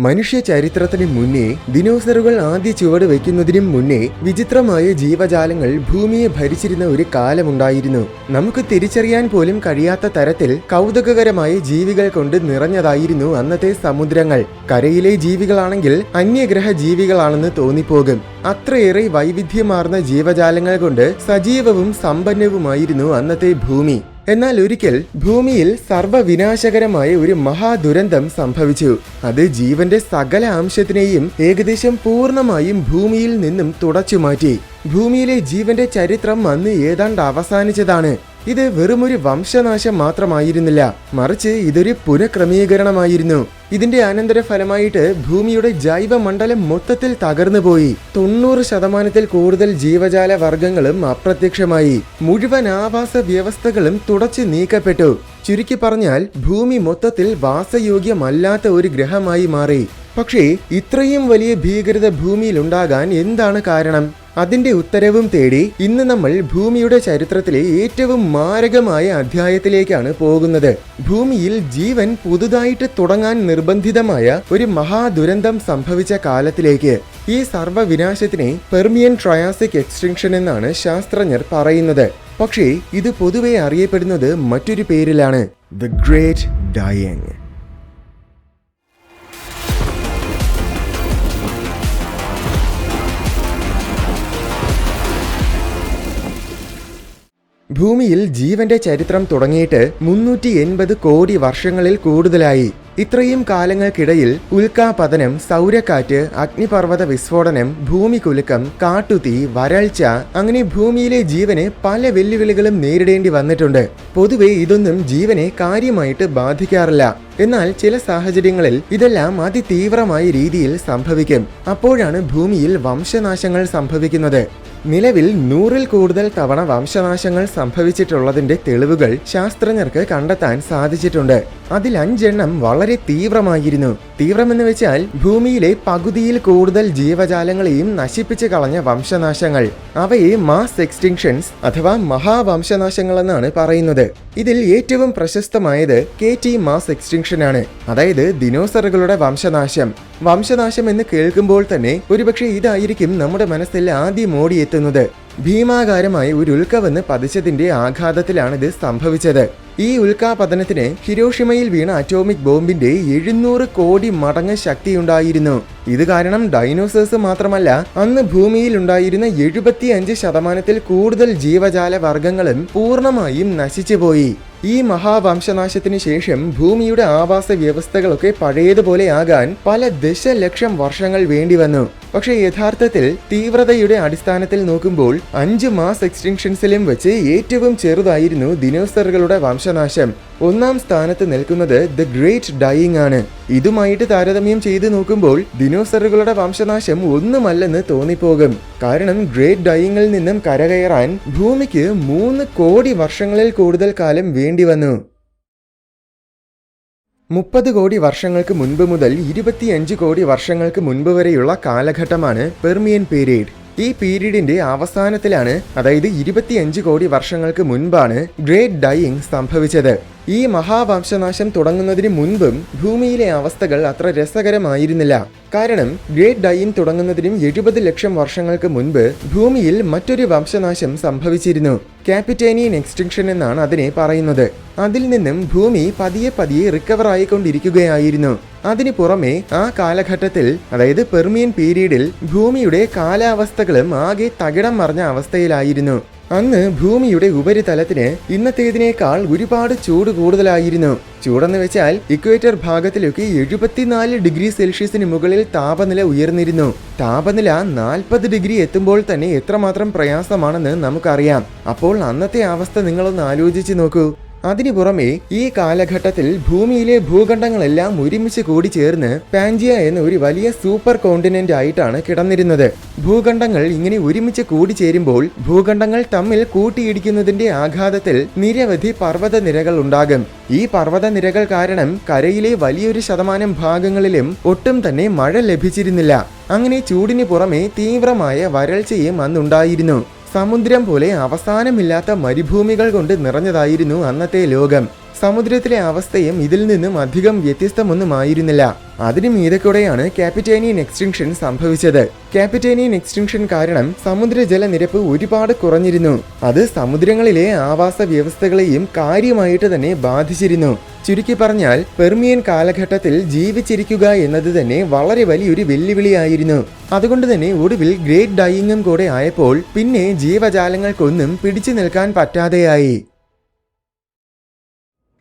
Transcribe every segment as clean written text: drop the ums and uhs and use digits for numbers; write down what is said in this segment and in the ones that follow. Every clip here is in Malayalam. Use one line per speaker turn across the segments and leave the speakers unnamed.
മനുഷ്യ ചരിത്രത്തിന് മുന്നേ ദിനോസറുകൾ ആദ്യ ചുവട് വയ്ക്കുന്നതിനും മുന്നേ വിചിത്രമായ ജീവജാലങ്ങൾ ഭൂമിയെ ഭരിച്ചിരുന്ന ഒരു കാലമുണ്ടായിരുന്നു. നമുക്ക് തിരിച്ചറിയാൻ പോലും കഴിയാത്ത തരത്തിൽ കൗതുകകരമായ ജീവികൾ കൊണ്ട് നിറഞ്ഞതായിരുന്നു അന്നത്തെ സമുദ്രങ്ങൾ. കരയിലെ ജീവികളാണെങ്കിൽ അന്യഗ്രഹ ജീവികളാണെന്ന് തോന്നിപ്പോകും. അത്രയേറെ വൈവിധ്യമാർന്ന ജീവജാലങ്ങൾ കൊണ്ട് സജീവവും സമ്പന്നവുമായിരുന്നു അന്നത്തെ ഭൂമി. എന്നാൽ ഒരിക്കൽ ഭൂമിയിൽ സർവ്വവിനാശകരമായ ഒരു മഹാദുരന്തം സംഭവിച്ചു. അത് ജീവന്റെ സകല അംശത്തിനെയും ഏകദേശം പൂർണ്ണമായും ഭൂമിയിൽ നിന്നും തുടച്ചുമാറ്റി. ഭൂമിയിലെ ജീവന്റെ ചരിത്രം അന്ന് ഏതാണ്ട് അവസാനിച്ചതാണ്. ഇത് വെറുമൊരു വംശനാശം മാത്രമായിരുന്നില്ല, മറിച്ച് ഇതൊരു പുനഃക്രമീകരണമായിരുന്നു. ഇതിന്റെ അനന്തരഫലമായിട്ട് ഭൂമിയുടെ ജൈവമണ്ഡലം മൊത്തത്തിൽ തകർന്നുപോയി. 90% കൂടുതൽ ജീവജാല വർഗങ്ങളും അപ്രത്യക്ഷമായി. മുഴുവൻ ആവാസ വ്യവസ്ഥകളും തുടച്ചു നീക്കപ്പെട്ടു. ചുരുക്കി പറഞ്ഞാൽ ഭൂമി മൊത്തത്തിൽ വാസയോഗ്യമല്ലാത്ത ഒരു ഗ്രഹമായി മാറി. പക്ഷേ ഇത്രയും വലിയ ഭീകരത ഭൂമിയിൽ ഉണ്ടാകാൻ എന്താണ് കാരണം? അതിന്റെ ഉത്തരവും തേടി ഇന്ന് നമ്മൾ ഭൂമിയുടെ ചരിത്രത്തിലെ ഏറ്റവും മാരകമായ അധ്യായത്തിലേക്കാണ് പോകുന്നത്. ഭൂമിയിൽ ജീവൻ പുതുതായിട്ട് തുടങ്ങാൻ നിർബന്ധിതമായ ഒരു മഹാദുരന്തം സംഭവിച്ച കാലത്തിലേക്ക്. ഈ സർവ്വവിനാശത്തിനെ പെർമിയൻ ട്രയാസിക് എക്സ്റ്റിങ്ഷൻ എന്നാണ് ശാസ്ത്രജ്ഞർ പറയുന്നത്. പക്ഷേ ഇത് പൊതുവെ അറിയപ്പെടുന്നത് മറ്റൊരു പേരിലാണ്, ദ ഗ്രേറ്റ് ഡൈയിങ്. ഭൂമിയിൽ ജീവന്റെ ചരിത്രം തുടങ്ങിയിട്ട് 380 കോടി വർഷങ്ങളിൽ കൂടുതലായി. ഇത്രയും കാലങ്ങൾക്കിടയിൽ ഉൽക്കാപതനം, സൗരക്കാറ്റ്, അഗ്നിപർവ്വത വിസ്ഫോടനം, ഭൂമികുലുക്കം, കാട്ടുതീ, വരൾച്ച, അങ്ങനെ ഭൂമിയിലെ ജീവന് പല വെല്ലുവിളികളും നേരിടേണ്ടി വന്നിട്ടുണ്ട്. പൊതുവെ ഇതൊന്നും ജീവനെ കാര്യമായിട്ട് ബാധിക്കാറില്ല. എന്നാൽ ചില സാഹചര്യങ്ങളിൽ ഇതെല്ലാം അതിതീവ്രമായ രീതിയിൽ സംഭവിക്കും. അപ്പോഴാണ് ഭൂമിയിൽ വംശനാശങ്ങൾ സംഭവിക്കുന്നത്. നിലവിൽ 100-ൽ കൂടുതൽ തവണ വംശനാശങ്ങൾ സംഭവിച്ചിട്ടുള്ളതിന്റെ തെളിവുകൾ ശാസ്ത്രജ്ഞർക്ക് കണ്ടെത്താൻ സാധിച്ചിട്ടുണ്ട്. അതിൽ 5 എണ്ണം വളരെ തീവ്രമായിരുന്നു. തീവ്രമെന്ന് വെച്ചാൽ ഭൂമിയിലെ പകുതിയിൽ കൂടുതൽ ജീവജാലങ്ങളെയും നശിപ്പിച്ചു കളഞ്ഞ വംശനാശങ്ങൾ. അവയെ മാസ് എക്സ്റ്റിങ്ഷൻസ് അഥവാ മഹാവംശനാശങ്ങൾ എന്നാണ് പറയുന്നത്. ഇതിൽ ഏറ്റവും പ്രശസ്തമായത് KT മാസ് എക്സ്റ്റിങ്ഷൻ ആണ്, അതായത് ദിനോസറുകളുടെ വംശനാശം. വംശനാശം എന്ന് കേൾക്കുമ്പോൾ തന്നെ ഒരുപക്ഷെ ഇതായിരിക്കും നമ്മുടെ മനസ്സിൽ ആദ്യം ഓടിയെത്തുന്നത്. ഭീമാകാരമായ ഒരു ഉൽക്കവന്ന് പതിച്ചതിന്റെ ആഘാതത്തിലാണിത് സംഭവിച്ചത്. ഈ ഉൽക്കാപതനത്തിന് ഹിരോഷിമയിൽ വീണ അറ്റോമിക് ബോംബിന്റെ 700 കോടി മടങ്ങ് ശക്തിയുണ്ടായിരുന്നു. ഇത് കാരണം ഡൈനോസേഴ്സ് മാത്രമല്ല, അന്ന് ഭൂമിയിൽ ഉണ്ടായിരുന്ന 75% കൂടുതൽ ജീവജാല വർഗങ്ങളും പൂർണ്ണമായും നശിച്ചുപോയി. ഈ മഹാവംശനാശത്തിന് ശേഷം ഭൂമിയുടെ ആവാസ വ്യവസ്ഥകളൊക്കെ പഴയതുപോലെ ആകാൻ പല ദശലക്ഷം വർഷങ്ങൾ വേണ്ടിവന്നു. പക്ഷേ യഥാർത്ഥത്തിൽ തീവ്രതയുടെ അടിസ്ഥാനത്തിൽ നോക്കുമ്പോൾ 5 മാസ് എക്സ്റ്റിങ്ഷൻസിലും വെച്ച് ഏറ്റവും ചെറുതായിരുന്നു ദിനോസറുകളുടെ വംശനാശം. 1-ാം സ്ഥാനത്ത് നിൽക്കുന്നത് ദ ഗ്രേറ്റ് ഡൈയിങ് ആണ്. ഇതുമായിട്ട് താരതമ്യം ചെയ്ത് നോക്കുമ്പോൾ ദിനോസറുകളുടെ വംശനാശം ഒന്നുമല്ലെന്ന് തോന്നിപ്പോകും. കാരണം ഗ്രേറ്റ് ഡൈയിങ്ങിൽ നിന്നും കരകയറാൻ ഭൂമിക്ക് 3 കോടി വർഷങ്ങളിൽ കൂടുതൽ കാലം വേണ്ടി വന്നു. 30 കോടി വർഷങ്ങൾക്ക് മുൻപ് മുതൽ 25 കോടി വർഷങ്ങൾക്ക് മുൻപ് വരെയുള്ള കാലഘട്ടമാണ് പെർമിയൻ പീരീഡ്. ഈ പീരീഡിന്റെ അവസാനത്തിലാണ്, അതായത് 25 കോടി വർഷങ്ങൾക്ക് മുൻപാണ് ഗ്രേറ്റ് ഡൈയിങ് സംഭവിച്ചത്. ഈ മഹാവംശനാശം തുടങ്ങുന്നതിന് മുൻപും ഭൂമിയിലെ അവസ്ഥകൾ അത്ര രസകരമായിരുന്നില്ല. കാരണം ഗ്രേറ്റ് ഡൈയിങ് തുടങ്ങുന്നതിനും 70 ലക്ഷം വർഷങ്ങൾക്ക് മുൻപ് ഭൂമിയിൽ മറ്റൊരു വംശനാശം സംഭവിച്ചിരുന്നു. ക്യാപിറ്റേനിയൻ എക്സ്റ്റിങ്ഷൻ എന്നാണ് അതിനെ പറയുന്നത്. അതിൽ നിന്നും ഭൂമി പതിയെ റിക്കവർ ആയിക്കൊണ്ടിരിക്കുകയായിരുന്നു. അതിനു പുറമെ ആ കാലഘട്ടത്തിൽ, അതായത് പെർമിയൻ പീരീഡിൽ, ഭൂമിയുടെ കാലാവസ്ഥകളും ആകെ തകിടം മറിഞ്ഞ അവസ്ഥയിലായിരുന്നു. അന്ന് ഭൂമിയുടെ ഉപരിതലത്തിന് ഇന്നത്തേതിനേക്കാൾ ഒരുപാട് ചൂട് കൂടുതലായിരുന്നു. ചൂടെന്ന് വെച്ചാൽ ഇക്വേറ്റർ ഭാഗത്തിലൊക്കെ 74 ഡിഗ്രി സെൽഷ്യസിന് മുകളിൽ താപനില ഉയർന്നിരുന്നു. താപനില 40 ഡിഗ്രി എത്തുമ്പോൾ തന്നെ എത്രമാത്രം പ്രയാസമാണെന്ന് നമുക്കറിയാം. അപ്പോൾ അന്നത്തെ അവസ്ഥ നിങ്ങളൊന്ന് ആലോചിച്ച് നോക്കൂ. അതിനു പുറമെ ഈ കാലഘട്ടത്തിൽ ഭൂമിയിലെ ഭൂഖണ്ഡങ്ങളെല്ലാം ഒരുമിച്ച് കൂടി ചേർന്ന് പാൻജിയ എന്ന ഒരു വലിയ സൂപ്പർ കോണ്ടിനെന്റ് ആയിട്ടാണ് കിടന്നിരുന്നത്. ഭൂഖണ്ഡങ്ങൾ ഇങ്ങനെ ഒരുമിച്ച് കൂടിച്ചേരുമ്പോൾ ഭൂഖണ്ഡങ്ങൾ തമ്മിൽ കൂട്ടിയിടിക്കുന്നതിന്റെ ആഘാതത്തിൽ നിരവധി പർവ്വതനിരകൾ ഉണ്ടാകും. ഈ പർവ്വതനിരകൾ കാരണം കരയിലെ വലിയൊരു ശതമാനം ഭാഗങ്ങളിലും ഒട്ടും തന്നെ മഴ ലഭിച്ചിരുന്നില്ല. അങ്ങനെ ചൂടിന് പുറമെ തീവ്രമായ വരൾച്ചയും അന്നുണ്ടായിരുന്നു. സമുദ്രം പോലെ അവസാനമില്ലാത്ത മരുഭൂമികൾ കൊണ്ട് നിറഞ്ഞതായിരുന്നു അന്നത്തെ ലോകം. സമുദ്രത്തിലെ അവസ്ഥയും ഇതിൽ നിന്നും അധികം വ്യത്യസ്തമൊന്നുമായിരുന്നില്ല. അതിനു മീതക്കൂടെയാണ് കാപ്പിറ്റേനിയൻ എക്സ്റ്റിങ്ഷൻ സംഭവിച്ചത്. കാപ്പിറ്റേനിയൻ എക്സ്റ്റിങ്ഷൻ കാരണം സമുദ്രജലനിരപ്പ് ഒരുപാട് കുറഞ്ഞിരുന്നു. അത് സമുദ്രങ്ങളിലെ ആവാസ വ്യവസ്ഥകളെയും കാര്യമായിട്ട് തന്നെ ബാധിച്ചിരുന്നു. ചുരുക്കി പറഞ്ഞാൽ പെർമിയൻ കാലഘട്ടത്തിൽ ജീവിച്ചിരിക്കുക എന്നത് തന്നെ വളരെ വലിയൊരു വെല്ലുവിളിയായിരുന്നു. അതുകൊണ്ട് തന്നെ ഒടുവിൽ ഗ്രേറ്റ് ഡൈയിങ്ങും കൂടെ ആയപ്പോൾ പിന്നെ ജീവജാലങ്ങൾക്കൊന്നും പിടിച്ചു നിൽക്കാൻ പറ്റാതെയായി.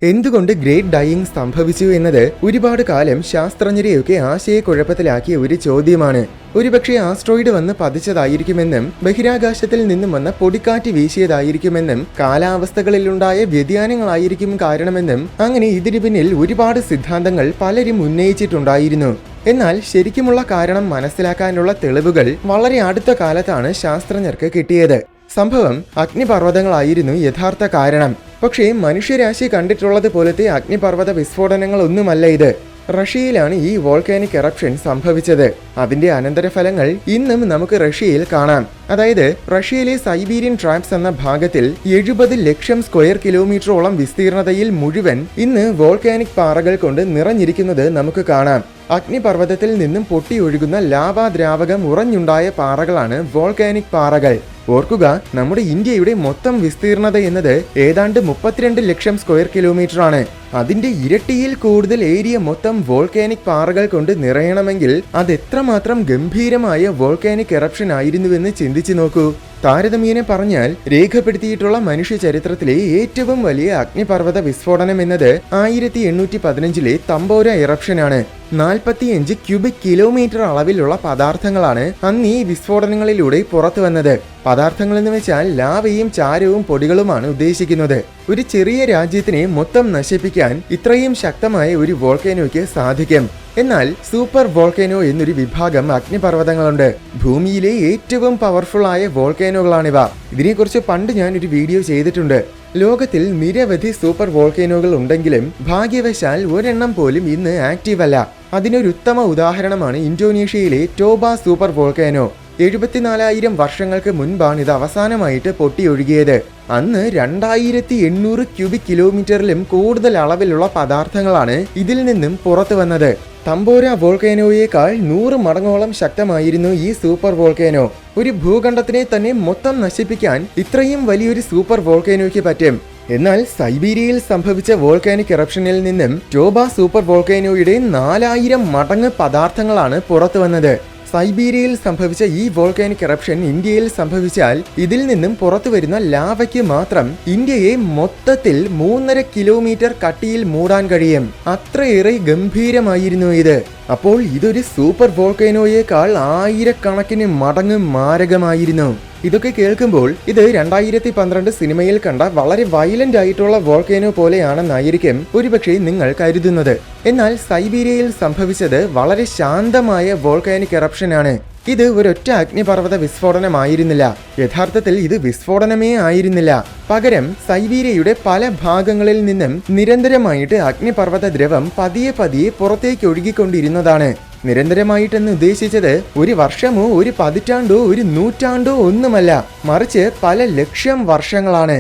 എന്തുകൊണ്ട് ഗ്രേറ്റ് ഡൈയിങ് സംഭവിച്ചു എന്നത് ഒരുപാട് കാലം ശാസ്ത്രജ്ഞരെയൊക്കെ ആശയക്കുഴപ്പത്തിലാക്കിയ ഒരു ചോദ്യമാണ്. ഒരുപക്ഷെ ആസ്ട്രോയിഡ് വന്ന് പതിച്ചതായിരിക്കുമെന്നും ബഹിരാകാശത്തിൽ നിന്നും വന്ന പൊടിക്കാറ്റ് വീശിയതായിരിക്കുമെന്നും കാലാവസ്ഥകളിലുണ്ടായ വ്യതിയാനങ്ങളായിരിക്കും കാരണമെന്നും അങ്ങനെ ഇതിനു പിന്നിൽ ഒരുപാട് സിദ്ധാന്തങ്ങൾ പലരും ഉന്നയിച്ചിട്ടുണ്ടായിരുന്നു. എന്നാൽ ശരിക്കുമുള്ള കാരണം മനസ്സിലാക്കാനുള്ള തെളിവുകൾ വളരെ അടുത്ത കാലത്താണ് ശാസ്ത്രജ്ഞർക്ക് കിട്ടിയത്. സംഭവം അഗ്നിപർവ്വതങ്ങളായിരുന്നു യഥാർത്ഥ കാരണം. പക്ഷേ മനുഷ്യരാശി കണ്ടിട്ടുള്ളത് പോലത്തെ അഗ്നിപർവ്വത വിസ്ഫോടനങ്ങളൊന്നുമല്ല ഇത്. റഷ്യയിലാണ് ഈ വോൾക്കാനിക് എറപ്ഷൻ സംഭവിച്ചത്. അതിന്റെ അനന്തരഫലങ്ങൾ ഇന്നും നമുക്ക് റഷ്യയിൽ കാണാം. അതായത് റഷ്യയിലെ സൈബീരിയൻ ട്രാപ്സ് എന്ന ഭാഗത്തിൽ 70 ലക്ഷം സ്ക്വയർ കിലോമീറ്ററോളം വിസ്തീർണതയിൽ മുഴുവൻ ഇന്ന് വോൾക്കാനിക് പാറകൾ കൊണ്ട് നിറഞ്ഞിരിക്കുന്നത് നമുക്ക് കാണാം. അഗ്നിപർവ്വതത്തിൽ നിന്നും പൊട്ടിയൊഴുകുന്ന ലാവാദ്രാവകം ഉറഞ്ഞുണ്ടായ പാറകളാണ് വോൾക്കാനിക് പാറകൾ. ഓർക്കുക, നമ്മുടെ ഇന്ത്യയുടെ മൊത്തം വിസ്തീർണത എന്നത് ഏതാണ്ട് 32 ലക്ഷം സ്ക്വയർ കിലോമീറ്റർ ആണ്. അതിന്റെ ഇരട്ടിയിൽ കൂടുതൽ ഏരിയ മൊത്തം വോൾക്കാനിക് പാറകൾ കൊണ്ട് നിറയണമെങ്കിൽ അത് എത്രമാത്രം ഗംഭീരമായ വോൾക്കാനിക് എറപ്ഷൻ ആയിരുന്നുവെന്ന് ചിന്തിച്ചു നോക്കൂ. താരതമ്യേന പറഞ്ഞാൽ രേഖപ്പെടുത്തിയിട്ടുള്ള മനുഷ്യ ചരിത്രത്തിലെ ഏറ്റവും വലിയ അഗ്നിപർവ്വത വിസ്ഫോടനം എന്നത് 1815 തമ്പോര ഇറപ്ഷനാണ്. 45 ക്യൂബിക് കിലോമീറ്റർ അളവിലുള്ള പദാർത്ഥങ്ങളാണ് അന്ന് ഈ വിസ്ഫോടനങ്ങളിലൂടെ പുറത്തു വന്നത്. പദാർത്ഥങ്ങൾ എന്ന് വെച്ചാൽ ലാവയും ചാരവും പൊടികളുമാണ് ഉദ്ദേശിക്കുന്നത്. ഒരു ചെറിയ രാജ്യത്തിനെ മൊത്തം നശിപ്പിക്കാൻ ഇത്രയും ശക്തമായ ഒരു വോൾക്കാനോയ്ക്ക് സാധിക്കും. എന്നാൽ സൂപ്പർ വോൾക്കാനോ എന്നൊരു വിഭാഗം അഗ്നിപർവ്വതങ്ങളുണ്ട്. ഭൂമിയിലെ ഏറ്റവും പവർഫുൾ ആയ വോൾക്കാനോകളാണിവ. ഇതിനെക്കുറിച്ച് പണ്ട് ഞാനൊരു വീഡിയോ ചെയ്തിട്ടുണ്ട്. ലോകത്തിൽ നിരവധി സൂപ്പർ വോൾക്കാനോകൾ ഉണ്ടെങ്കിലും ഭാഗ്യവശാൽ ഒരെണ്ണം പോലും ഇന്ന് ആക്റ്റീവ് അല്ല. അതിനൊരു ഉത്തമ ഉദാഹരണമാണ് ഇന്തോനേഷ്യയിലെ ടോബ സൂപ്പർ വോൾക്കാനോ. 74,000 വർഷങ്ങൾക്ക് മുൻപാണ് ഇത് അവസാനമായിട്ട് പൊട്ടിയൊഴുകിയത്. അന്ന് 2800 ക്യൂബിക് കിലോമീറ്ററിലും കൂടുതൽ അളവിലുള്ള പദാർത്ഥങ്ങളാണ് ഇതിൽ നിന്നും പുറത്തു വന്നത്. തമ്പോര വോൾക്കാനോയേക്കാൾ 100 മടങ്ങോളം ശക്തമായിരുന്നു ഈ സൂപ്പർ വോൾക്കാനോ. ഒരു ഭൂഖണ്ഡത്തിനെ തന്നെ മൊത്തം നശിപ്പിക്കാൻ ഇത്രയും വലിയൊരു സൂപ്പർ വോൾക്കാനോയ്ക്ക് പറ്റും. എന്നാൽ സൈബീരിയയിൽ സംഭവിച്ച വോൾക്കാനിക് എറപ്ഷനിൽ നിന്നും ടോബ സൂപ്പർ വോൾക്കാനോയുടെ 4000 മടങ്ങ് പദാർത്ഥങ്ങളാണ് പുറത്തു വന്നത്. സൈബീരിയയിൽ സംഭവിച്ച ഈ വോൾക്കാനിക് എറപ്ഷൻ ഇന്ത്യയിൽ സംഭവിച്ചാൽ ഇതിൽ നിന്നും പുറത്തു വരുന്ന ലാവയ്ക്ക് മാത്രം ഇന്ത്യയെ മൊത്തത്തിൽ 3.5 കിലോമീറ്റർ കട്ടിയിൽ മൂടാൻ കഴിയും. അത്രയേറെ ഗംഭീരമായിരുന്നു ഇത്. അപ്പോൾ ഇതൊരു സൂപ്പർ വോൾക്കാനോയേക്കാൾ 1000 മടങ്ങ് മാരകമായിരുന്നു. ഇതൊക്കെ കേൾക്കുമ്പോൾ ഇത് 2012 സിനിമയിൽ കണ്ട വളരെ വയലന്റ് ആയിട്ടുള്ള വോൾക്കാനോ പോലെയാണെന്നായിരിക്കും ഒരുപക്ഷെ നിങ്ങൾ കരുതുന്നത്. എന്നാൽ സൈബീരിയയിൽ സംഭവിച്ചത് വളരെ ശാന്തമായ വോൾക്കാനിക് എറപ്ഷനാണ്. ഇത് ഒരൊറ്റ അഗ്നിപർവ്വത വിസ്ഫോടനമായിരുന്നില്ല. യഥാർത്ഥത്തിൽ ഇത് വിസ്ഫോടനമേ ആയിരുന്നില്ല. പകരം സൈബീരിയയുടെ പല ഭാഗങ്ങളിൽ നിന്നും നിരന്തരമായിട്ട് അഗ്നിപർവ്വത ദ്രവം പതിയെ പതിയെ പുറത്തേക്ക് ഒഴുകിക്കൊണ്ടിരുന്നതാണ്. നിരന്തരമായിട്ടെന്ന് ഉദ്ദേശിച്ചത് ഒരു വർഷമോ ഒരു പതിറ്റാണ്ടോ ഒരു നൂറ്റാണ്ടോ ഒന്നുമല്ല, മറിച്ച് പല ലക്ഷം വർഷങ്ങളാണ്.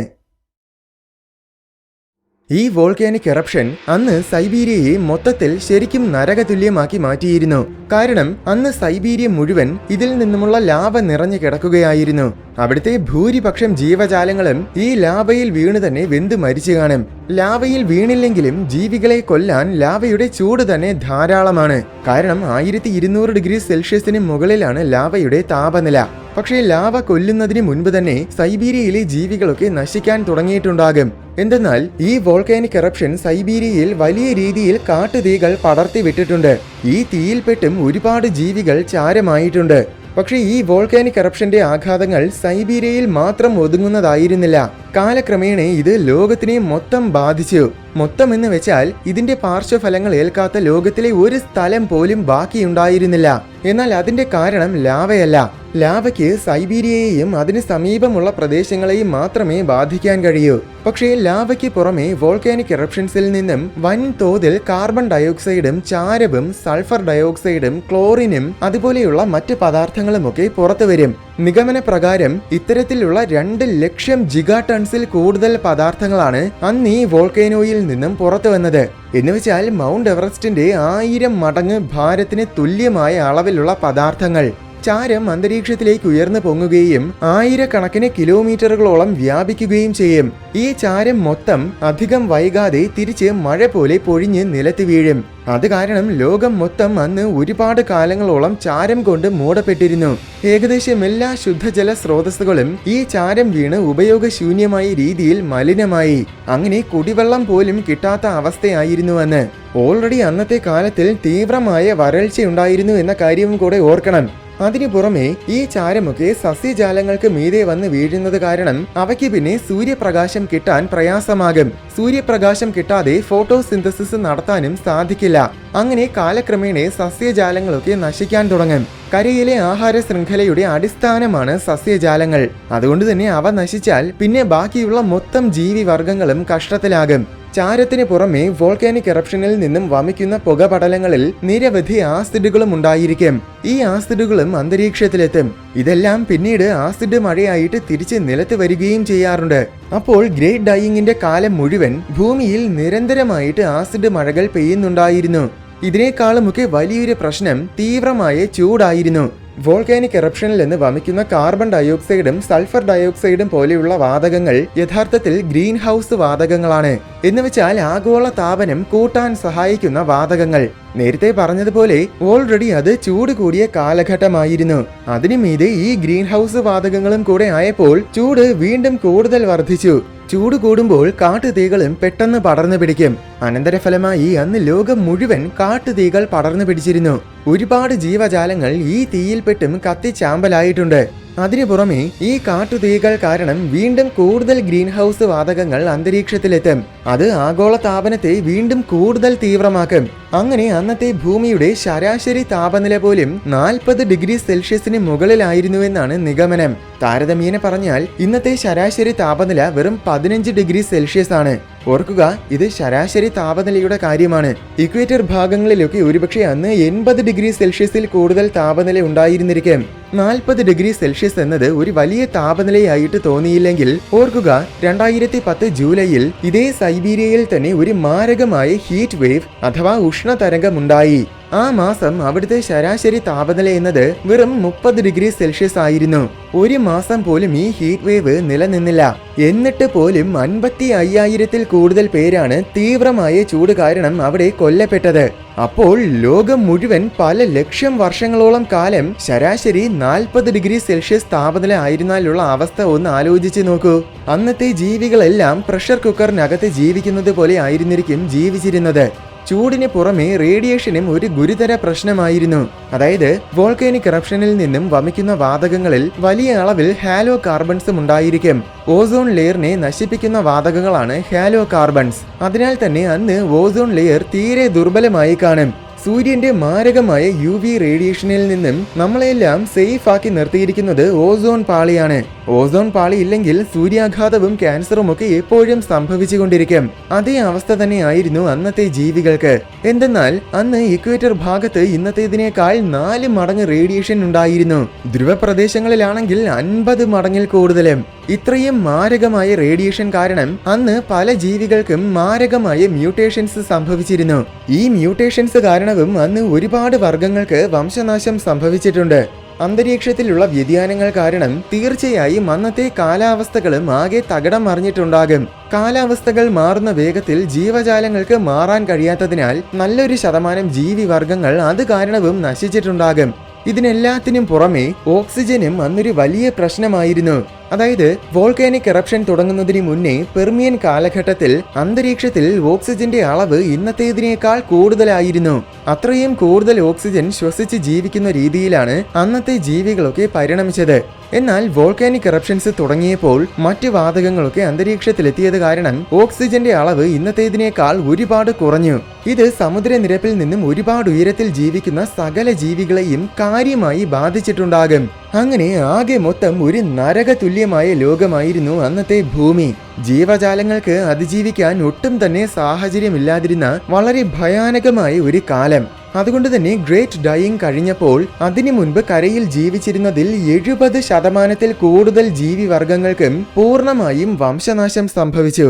ഈ വോൾക്കാനിക് എറപ്ഷൻ അന്ന് സൈബീരിയയെ മൊത്തത്തിൽ ശരിക്കും നരകതുല്യമാക്കി മാറ്റിയിരുന്നു. കാരണം അന്ന് സൈബീരിയ മുഴുവൻ ഇതിൽ നിന്നുമുള്ള ലാവ നിറഞ്ഞു കിടക്കുകയായിരുന്നു. അവിടുത്തെ ഭൂരിപക്ഷം ജീവജാലങ്ങളും ഈ ലാവയിൽ വീണ് തന്നെ വെന്ത് മരിച്ചു കാണും. ലാവയിൽ വീണില്ലെങ്കിലും ജീവികളെ കൊല്ലാൻ ലാവയുടെ ചൂട് തന്നെ ധാരാളമാണ്. കാരണം 1200 ഡിഗ്രി സെൽഷ്യസിന് മുകളിലാണ് ലാവയുടെ താപനില. പക്ഷേ ലാവ കൊല്ലുന്നതിന് മുൻപ് തന്നെ സൈബീരിയയിലെ ജീവികളൊക്കെ നശിക്കാൻ തുടങ്ങിയിട്ടുണ്ടാകും. എന്തെന്നാൽ ഈ വോൾക്കാനിക് എറപ്ഷൻ സൈബീരിയയിൽ വലിയ രീതിയിൽ കാട്ടുതീകൾ പടർത്തി വിട്ടിട്ടുണ്ട്. ഈ തീയിൽപ്പെട്ടും ഒരുപാട് ജീവികൾ ചാരമായിട്ടുണ്ട്. പക്ഷേ ഈ വോൾക്കാനിക് എറപ്ഷന്റെ ആഘാതങ്ങൾ സൈബീരിയയിൽ മാത്രം ഒതുങ്ങുന്നതായിരുന്നില്ല. കാലക്രമേണ ഇത് ലോകത്തിനെ മൊത്തം ബാധിച്ചു. മൊത്തം എന്ന് വെച്ചാൽ ഇതിന്റെ പാർശ്വഫലങ്ങൾ ഏൽക്കാത്ത ലോകത്തിലെ ഒരു സ്ഥലം പോലും ബാക്കിയുണ്ടായിരുന്നില്ല. എന്നാൽ അതിന്റെ കാരണം ലാവയല്ല, ലാവയ്ക്ക് സൈബീരിയയെയും അതിന് സമീപമുള്ള പ്രദേശങ്ങളെയും മാത്രമേ ബാധിക്കാൻ കഴിയൂ. പക്ഷേ ലാവയ്ക്ക് പുറമെ വോൾക്കാനിക് എറപ്ഷൻസിൽ നിന്നും വൻതോതിൽ കാർബൺ ഡയോക്സൈഡും ചാരവും സൾഫർ ഡയോക്സൈഡും ക്ലോറിനും അതുപോലെയുള്ള മറ്റ് പദാർത്ഥങ്ങളുമൊക്കെ പുറത്തുവരും. നിഗമന പ്രകാരം ഇത്തരത്തിലുള്ള 2 ലക്ഷം ജിഗാ ടൺസിൽ കൂടുതൽ പദാർത്ഥങ്ങളാണ് അന്ന് ഈ വോൾക്കാനോയിൽ നിന്നും പുറത്തു വന്നത്. എന്നുവെച്ചാൽ മൗണ്ട് എവറസ്റ്റിന്റെ 1000 മടങ്ങ് ഭാരത്തിന് തുല്യമായ അളവിലുള്ള പദാർത്ഥങ്ങൾ. ചാരം അന്തരീക്ഷത്തിലേക്ക് ഉയർന്നു പൊങ്ങുകയും ആയിരക്കണക്കിന് കിലോമീറ്ററുകളോളം വ്യാപിക്കുകയും ചെയ്യും. ഈ ചാരം മൊത്തം അധികം വൈകാതെ തിരിച്ച് മഴ പോലെ പൊഴിഞ്ഞ് നിലത്ത് വീഴും. അത് കാരണം ലോകം മൊത്തം അന്ന് ഒരുപാട് കാലങ്ങളോളം ചാരം കൊണ്ട് മൂടപ്പെട്ടിരുന്നു. ഏകദേശം എല്ലാ ശുദ്ധജല സ്രോതസ്സുകളും ഈ ചാരം വീണ് ഉപയോഗശൂന്യമായ രീതിയിൽ മലിനമായി. അങ്ങനെ കുടിവെള്ളം പോലും കിട്ടാത്ത അവസ്ഥയായിരുന്നു അന്ന്. ഓൾറെഡി അന്നത്തെ കാലത്തിൽ തീവ്രമായ വരൾച്ചയുണ്ടായിരുന്നു എന്ന കാര്യവും കൂടെ ഓർക്കണം. അതിനു പുറമെ ഈ ചാരമൊക്കെ സസ്യജാലങ്ങൾക്ക് മീതെ വന്ന് വീഴുന്നത് കാരണം അവയ്ക്ക് പിന്നെ സൂര്യപ്രകാശം കിട്ടാൻ പ്രയാസമാകും. സൂര്യപ്രകാശം കിട്ടാതെ ഫോട്ടോസിന്തസിസ് നടത്താനും സാധിക്കില്ല. അങ്ങനെ കാലക്രമേണ സസ്യജാലങ്ങളൊക്കെ നശിക്കാൻ തുടങ്ങും. കരയിലെ ആഹാര ശൃംഖലയുടെ അടിസ്ഥാനമാണ് സസ്യജാലങ്ങൾ. അതുകൊണ്ട് തന്നെ അവ നശിച്ചാൽ പിന്നെ ബാക്കിയുള്ള മൊത്തം ജീവിവർഗങ്ങളും കഷ്ടത്തിലാകും. ചാരത്തിന് പുറമെ വോൾക്കാനിക് എറപ്ഷനിൽ നിന്നും വമിക്കുന്ന പുകപടലങ്ങളിൽ നിരവധി ആസിഡുകളും ഉണ്ടായിരിക്കും. ഈ ആസിഡുകളും അന്തരീക്ഷത്തിലെത്തും. ഇതെല്ലാം പിന്നീട് ആസിഡ് മഴയായിട്ട് തിരിച്ച് നിലത്ത് വരികയും ചെയ്യാറുണ്ട്. അപ്പോൾ ഗ്രേറ്റ് ഡൈയിങ്ങിന്റെ കാലം മുഴുവൻ ഭൂമിയിൽ നിരന്തരമായിട്ട് ആസിഡ് മഴകൾ പെയ്യുന്നുണ്ടായിരുന്നു. ഇതിനേക്കാളുമൊക്കെ വലിയൊരു പ്രശ്നം തീവ്രമായ ചൂടായിരുന്നു. വോൾക്കാനിക് എറപ്ഷനിൽ നിന്ന് വമിക്കുന്ന കാർബൺ ഡയോക്സൈഡും സൾഫർ ഡയോക്സൈഡും പോലെയുള്ള വാതകങ്ങൾ യഥാർത്ഥത്തിൽ ഗ്രീൻ ഹൗസ് വാതകങ്ങളാണ്. എന്നുവെച്ചാൽ ആഗോള താപനം കൂട്ടാൻ സഹായിക്കുന്ന വാതകങ്ങൾ. നേരത്തെ പറഞ്ഞതുപോലെ ഓൾറെഡി അത് ചൂട് കൂടിയ കാലഘട്ടമായിരുന്നു. അതിനു മീതെ ഈ ഗ്രീൻ ഹൗസ് വാതകങ്ങളും കൂടെ ആയപ്പോൾ ചൂട് വീണ്ടും കൂടുതൽ വർദ്ധിച്ചു. ചൂട് കൂടുമ്പോൾ കാട്ടുതീകളും പെട്ടെന്ന് പടർന്നു പിടിക്കും. അനന്തരഫലമായി അന്ന് ലോകം മുഴുവൻ കാട്ടുതീകൾ പടർന്നു പിടിച്ചിരുന്നു. ഒരുപാട് ജീവജാലങ്ങൾ ഈ തീയിൽപ്പെട്ടും കത്തിച്ചാമ്പലായിട്ടുണ്ട്. അതിനു പുറമെ ഈ കാട്ടുതീകൾ കാരണം വീണ്ടും കൂടുതൽ ഗ്രീൻ ഹൗസ് വാതകങ്ങൾ അന്തരീക്ഷത്തിലെത്തും. അത് ആഗോള താപനത്തെ വീണ്ടും കൂടുതൽ തീവ്രമാക്കും. അങ്ങനെ അന്നത്തെ ഭൂമിയുടെ ശരാശരി താപനില പോലും 40 ഡിഗ്രി സെൽഷ്യസിന് മുകളിലായിരുന്നുവെന്നാണ് നിഗമനം. താരതമ്യേന പറഞ്ഞാൽ ഇന്നത്തെ ശരാശരി താപനില വെറും 15 ഡിഗ്രി സെൽഷ്യസ് ആണ്. ഓർക്കുക, ഇത് ശരാശരി താപനിലയുടെ കാര്യമാണ്. ഇക്വേറ്റർ ഭാഗങ്ങളിലൊക്കെ ഒരുപക്ഷെ അന്ന് 80 ഡിഗ്രി സെൽഷ്യസിൽ കൂടുതൽ താപനില ഉണ്ടായിരുന്നിരിക്കും. 40 ഡിഗ്രി സെൽഷ്യസ് എന്നത് ഒരു വലിയ താപനിലയായിട്ട് തോന്നിയില്ലെങ്കിൽ ഓർക്കുക, 2010 ജൂലൈയിൽ ഇതേ സൈബീരിയയിൽ തന്നെ ഒരു മാരകമായ ഹീറ്റ് വേവ് അഥവാ ഉഷ്ണതരംഗമുണ്ടായി. ആ മാസം അവിടുത്തെ ശരാശരി താപനില എന്നത് വെറും 30 ഡിഗ്രി സെൽഷ്യസ് ആയിരുന്നു. ഒരു മാസം പോലും ഈ ഹീറ്റ് വേവ് നിലനിന്നില്ല. എന്നിട്ട് പോലും 55,000-ൽ കൂടുതൽ പേരാണ് തീവ്രമായ ചൂട് കാരണം അവിടെ കൊല്ലപ്പെട്ടത്. അപ്പോൾ ലോകം മുഴുവൻ പല ലക്ഷം വർഷങ്ങളോളം കാലം ശരാശരി 40 ഡിഗ്രി സെൽഷ്യസ് താപനില ആയിരുന്നാലുള്ള അവസ്ഥ ഒന്ന് ആലോചിച്ച് നോക്കൂ. അന്നത്തെ ജീവികളെല്ലാം പ്രഷർ കുക്കറിനകത്ത് ജീവിക്കുന്നത് പോലെ ആയിരുന്നിരിക്കും ജീവിച്ചിരുന്നത്. ചൂടിന് പുറമെ റേഡിയേഷനും ഒരു ഗുരുതര പ്രശ്നമായിരുന്നു. അതായത് വോൾക്കാനിക് എറപ്ഷനിൽ നിന്നും വമിക്കുന്ന വാതകങ്ങളിൽ വലിയ അളവിൽ ഹാലോ കാർബൺസും ഉണ്ടായിരിക്കും. ഓസോൺ ലെയറിനെ നശിപ്പിക്കുന്ന വാതകങ്ങളാണ് ഹാലോ കാർബൺസ്. അതിനാൽ തന്നെ അന്ന് ഓസോൺ ലെയർ തീരെ ദുർബലമായി കാണും. സൂര്യന്റെ മാരകമായ UV റേഡിയേഷനിൽ നിന്നും നമ്മളെല്ലാം സേഫ് ആക്കി നിർത്തിയിരിക്കുന്നത് ഓസോൺ പാളിയാണ്. ഓസോൺ പാളി ഇല്ലെങ്കിൽ സൂര്യാഘാതവും ക്യാൻസറും ഒക്കെ എപ്പോഴും സംഭവിച്ചുകൊണ്ടിരിക്കും. അതേ അവസ്ഥ തന്നെയായിരുന്നു അന്നത്തെ ജീവികൾക്ക്. എന്തെന്നാൽ അന്ന് ഇക്വേറ്റർ ഭാഗത്ത് ഇന്നത്തേതിനേക്കാൾ 4 മടങ്ങ് റേഡിയേഷൻ ഉണ്ടായിരുന്നു. ധ്രുവപ്രദേശങ്ങളിലാണെങ്കിൽ 50 മടങ്ങിൽ കൂടുതലും. ഇത്രയും മാരകമായ റേഡിയേഷൻ കാരണം അന്ന് പല ജീവികൾക്കും മാരകമായ മ്യൂട്ടേഷൻസ് സംഭവിച്ചിരുന്നു. ഈ മ്യൂട്ടേഷൻസ് കാരണവും അന്ന് ഒരുപാട് വർഗങ്ങൾക്ക് വംശനാശം സംഭവിച്ചിട്ടുണ്ട്. അന്തരീക്ഷത്തിലുള്ള വ്യതിയാനങ്ങൾ കാരണം തീർച്ചയായും അന്നത്തെ കാലാവസ്ഥകളും ആകെ തകിടം മറിഞ്ഞിട്ടുണ്ടാകും. കാലാവസ്ഥകൾ മാറുന്ന വേഗത്തിൽ ജീവജാലങ്ങൾക്ക് മാറാൻ കഴിയാത്തതിനാൽ നല്ലൊരു ശതമാനം ജീവിവർഗങ്ങൾ അത് കാരണവും നശിച്ചിട്ടുണ്ടാകും. ഇതിനെല്ലാത്തിനും പുറമെ ഓക്സിജനും അന്നൊരു വലിയ പ്രശ്നമായിരുന്നു. അതായത് വോൾക്കാനിക് എറപ്ഷൻ തുടങ്ങുന്നതിന് മുന്നേ പെർമിയൻ കാലഘട്ടത്തിൽ അന്തരീക്ഷത്തിൽ ഓക്സിജന്റെ അളവ് ഇന്നത്തേതിനേക്കാൾ കൂടുതലായിരുന്നു. അത്രയും കൂടുതൽ ഓക്സിജൻ ശ്വസിച്ച് ജീവിക്കുന്ന രീതിയിലാണ് അന്നത്തെ ജീവികളൊക്കെ പരിണമിച്ചത്. എന്നാൽ വോൾക്കാനിക് എറപ്ഷൻസ് തുടങ്ങിയപ്പോൾ മറ്റ് വാതകങ്ങളൊക്കെ അന്തരീക്ഷത്തിലെത്തിയത് കാരണം ഓക്സിജന്റെ അളവ് ഇന്നത്തേതിനേക്കാൾ ഒരുപാട് കുറഞ്ഞു. ഇത് സമുദ്രനിരപ്പിൽ നിന്നും ഒരുപാട് ഉയരത്തിൽ ജീവിക്കുന്ന സകല ജീവികളെയും കാര്യമായി ബാധിച്ചിട്ടുണ്ടാകും. അങ്ങനെ ആകെ മൊത്തം ഒരു നരക തുല്യമായ ലോകമായിരുന്നു അന്നത്തെ ഭൂമി. ജീവജാലങ്ങൾക്ക് അതിജീവിക്കാൻ ഒട്ടും തന്നെ സാഹചര്യമില്ലാതിരുന്ന വളരെ ഭയാനകമായ ഒരു കാലം. അതുകൊണ്ട് തന്നെ ഗ്രേറ്റ് ഡൈയിങ് കഴിഞ്ഞപ്പോൾ അതിനു മുൻപ് കരയിൽ ജീവിച്ചിരുന്നതിൽ 70% കൂടുതൽ ജീവിവർഗങ്ങൾക്കും പൂർണ്ണമായും വംശനാശം സംഭവിച്ചു.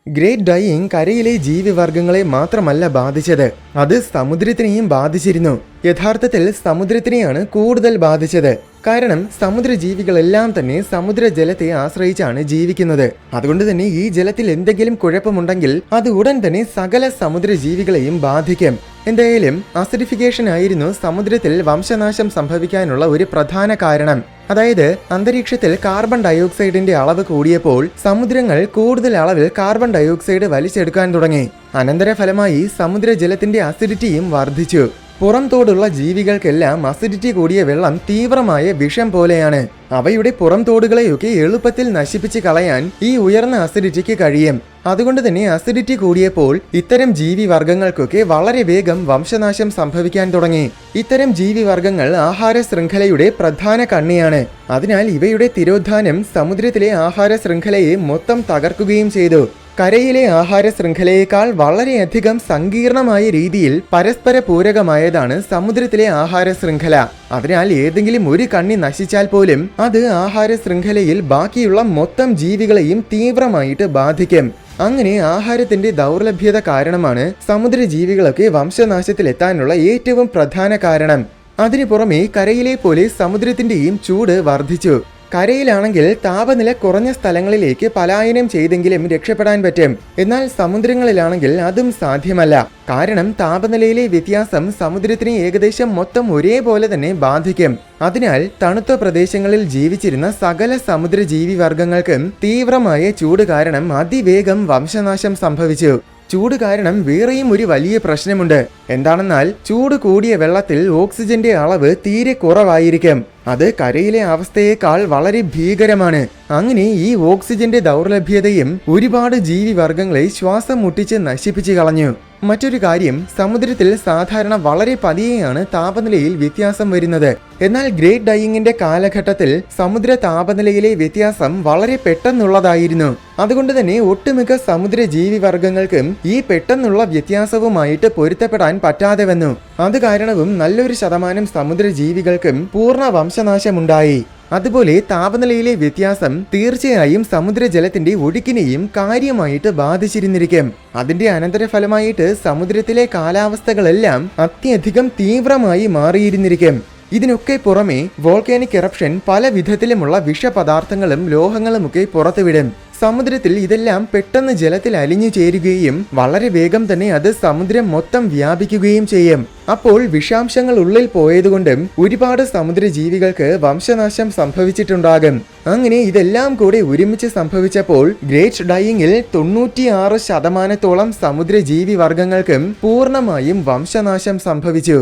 ഗ്രേറ്റ് ഡൈയിങ് കരയിലെ ജീവിവർഗങ്ങളെ മാത്രമല്ല ബാധിച്ചത്, അത് സമുദ്രത്തിനെയും ബാധിച്ചിരുന്നു. യഥാർത്ഥത്തിൽ സമുദ്രത്തിനെയാണ് കൂടുതൽ ബാധിച്ചത്. കാരണം സമുദ്രജീവികളെല്ലാം തന്നെ സമുദ്രജലത്തെ ആശ്രയിച്ചാണ് ജീവിക്കുന്നത്. അതുകൊണ്ട് തന്നെ ഈ ജലത്തിൽ എന്തെങ്കിലും കുഴപ്പമുണ്ടെങ്കിൽ അത് ഉടൻ തന്നെ സകല സമുദ്രജീവികളെയും ബാധിക്കും. എന്തായാലും അസിഡിഫിക്കേഷൻ ആയിരുന്നു സമുദ്രത്തിൽ വംശനാശം സംഭവിക്കാനുള്ള ഒരു പ്രധാന കാരണം. അതായത് അന്തരീക്ഷത്തിൽ കാർബൺ ഡയോക്സൈഡിന്റെ അളവ് കൂടിയപ്പോൾ സമുദ്രങ്ങൾ കൂടുതൽ അളവിൽ കാർബൺ ഡയോക്സൈഡ് വലിച്ചെടുക്കാൻ തുടങ്ങി. അനന്തരഫലമായി സമുദ്രജലത്തിന്റെ അസിഡിറ്റിയും വർദ്ധിച്ചു. പുറം തോടുള്ള ജീവികൾക്കെല്ലാം അസിഡിറ്റി കൂടിയ വെള്ളം തീവ്രമായ വിഷം പോലെയാണ്. അവയുടെ പുറം തോടുകളെയൊക്കെ എളുപ്പത്തിൽ നശിപ്പിച്ച് കളയാൻ ഈ ഉയർന്ന അസിഡിറ്റിക്ക് കഴിയും. അതുകൊണ്ട് തന്നെ അസിഡിറ്റി കൂടിയപ്പോൾ ഇത്തരം ജീവിവർഗങ്ങൾക്കൊക്കെ വളരെ വേഗം വംശനാശം സംഭവിക്കാൻ തുടങ്ങി. ഇത്തരം ജീവിവർഗങ്ങൾ ആഹാര ശൃംഖലയുടെ പ്രധാന കണ്ണിയാണ്. അതിനാൽ ഇവയുടെ തിരോധാനം സമുദ്രത്തിലെ ആഹാര ശൃംഖലയെ മൊത്തം തകർക്കുകയും ചെയ്തു. കരയിലെ ആഹാര ശൃംഖലയേക്കാൾ വളരെയധികം സങ്കീർണമായ രീതിയിൽ പരസ്പര പൂരകമായതാണ് സമുദ്രത്തിലെ ആഹാര ശൃംഖല. അതിനാൽ ഏതെങ്കിലും ഒരു കണ്ണി നശിച്ചാൽ പോലും അത് ആഹാര ശൃംഖലയിൽ ബാക്കിയുള്ള മൊത്തം ജീവികളെയും തീവ്രമായിട്ട് ബാധിക്കും. അങ്ങനെ ആഹാരത്തിന്റെ ദൗർലഭ്യത കാരണമാണ് സമുദ്രജീവികളൊക്കെ വംശനാശത്തിലെത്താനുള്ള ഏറ്റവും പ്രധാന കാരണം. അതിനു പുറമെ കരയിലെ പോലെ സമുദ്രത്തിന്റെയും ചൂട് വർദ്ധിച്ചു. കരയിലാണെങ്കിൽ താപനില കുറഞ്ഞ സ്ഥലങ്ങളിലേക്ക് പലായനം ചെയ്തെങ്കിലും രക്ഷപ്പെടാൻ പറ്റും. എന്നാൽ സമുദ്രങ്ങളിലാണെങ്കിൽ അതും സാധ്യമല്ല. കാരണം താപനിലയിലെ വ്യത്യാസം സമുദ്രത്തിനെ ഏകദേശം മൊത്തം ഒരേപോലെ തന്നെ ബാധിക്കും. അതിനാൽ തണുത്ത പ്രദേശങ്ങളിൽ ജീവിച്ചിരുന്ന സകല സമുദ്രജീവി വർഗങ്ങൾക്കും തീവ്രമായ ചൂട് കാരണം അതിവേഗം വംശനാശം സംഭവിച്ചു. ചൂട് കാരണം വേറെയും ഒരു വലിയ പ്രശ്നമുണ്ട്. എന്താണെന്നാൽ ചൂട് കൂടിയ വെള്ളത്തിൽ ഓക്സിജന്റെ അളവ് തീരെ കുറവായിരിക്കും. അത് കരയിലെ അവസ്ഥയേക്കാൾ വളരെ ഭീകരമാണ്. അങ്ങനെ ഈ ഓക്സിജന്റെ ദൗർലഭ്യതയും ഒരുപാട് ജീവിവർഗങ്ങളെ ശ്വാസം മുട്ടിച്ച് നശിപ്പിച്ചു കളഞ്ഞു. മറ്റൊരു കാര്യം, സമുദ്രത്തിൽ സാധാരണ വളരെ പതിയെയാണ് താപനിലയിൽ വ്യത്യാസം വരുന്നത്. എന്നാൽ ഗ്രേറ്റ് ഡൈയിങ്ങിന്റെ കാലഘട്ടത്തിൽ സമുദ്ര താപനിലയിലെ വ്യത്യാസം വളരെ പെട്ടെന്നുള്ളതായിരുന്നു. അതുകൊണ്ട് തന്നെ ഒട്ടുമിക്ക സമുദ്ര ജീവിവർഗങ്ങൾക്കും ഈ പെട്ടെന്നുള്ള വ്യത്യാസവുമായിട്ട് പൊരുത്തപ്പെടാൻ പറ്റാതെ വന്നു. അത് കാരണവും നല്ലൊരു ശതമാനം സമുദ്ര ജീവികൾക്കും പൂർണ്ണ വംശനാശമുണ്ടായി. അതുപോലെ താപനിലയിലെ വ്യത്യാസം തീർച്ചയായും സമുദ്രജലത്തിന്റെ ഒഴുക്കിനെയും കാര്യമായിട്ട് ബാധിച്ചിരുന്നിരിക്കും. അതിന്റെ അനന്തരഫലമായിട്ട് സമുദ്രത്തിലെ കാലാവസ്ഥകളെല്ലാം അത്യധികം തീവ്രമായി മാറിയിരുന്നിരിക്കും. ഇതിനൊക്കെ പുറമെ വോൾക്കാനിക് എറപ്ഷൻ പല വിധത്തിലുമുള്ള വിഷപദാർത്ഥങ്ങളും ലോഹങ്ങളുമൊക്കെ പുറത്തുവിടും. സമുദ്രത്തിൽ ഇതെല്ലാം പെട്ടെന്ന് ജലത്തിൽ അലിഞ്ഞു ചേരുകയും വളരെ വേഗം തന്നെ അത് സമുദ്രം മൊത്തം വ്യാപിക്കുകയും ചെയ്യും. അപ്പോൾ വിഷാംശങ്ങൾ ഉള്ളിൽ പോയതുകൊണ്ടും ഒരുപാട് സമുദ്രജീവികൾക്ക് വംശനാശം സംഭവിച്ചിട്ടുണ്ടാകും. അങ്ങനെ ഇതെല്ലാം കൂടെ ഒരുമിച്ച് സംഭവിച്ചപ്പോൾ ഗ്രേറ്റ് ഡൈയിങ്ങിൽ 96% സമുദ്രജീവി വർഗങ്ങൾക്കും പൂർണ്ണമായും വംശനാശം സംഭവിച്ചു.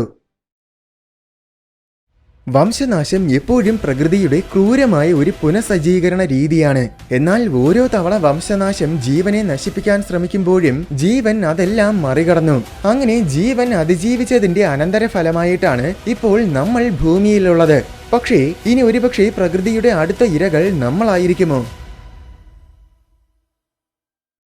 വംശനാശം എപ്പോഴും പ്രകൃതിയുടെ ക്രൂരമായ ഒരു പുനഃസജ്ജീകരണ രീതിയാണ്. എന്നാൽ ഓരോ തവണ വംശനാശം ജീവനെ നശിപ്പിക്കാൻ ശ്രമിക്കുമ്പോഴും ജീവൻ അതെല്ലാം മറികടന്നു. അങ്ങനെ ജീവൻ അതിജീവിച്ചതിന്റെ അനന്തരഫലമായിട്ടാണ് ഇപ്പോൾ നമ്മൾ ഭൂമിയിലുള്ളത്. പക്ഷേ ഇനി ഒരുപക്ഷെ പ്രകൃതിയുടെ അടുത്ത ഇരകൾ നമ്മളായിരിക്കുമോ?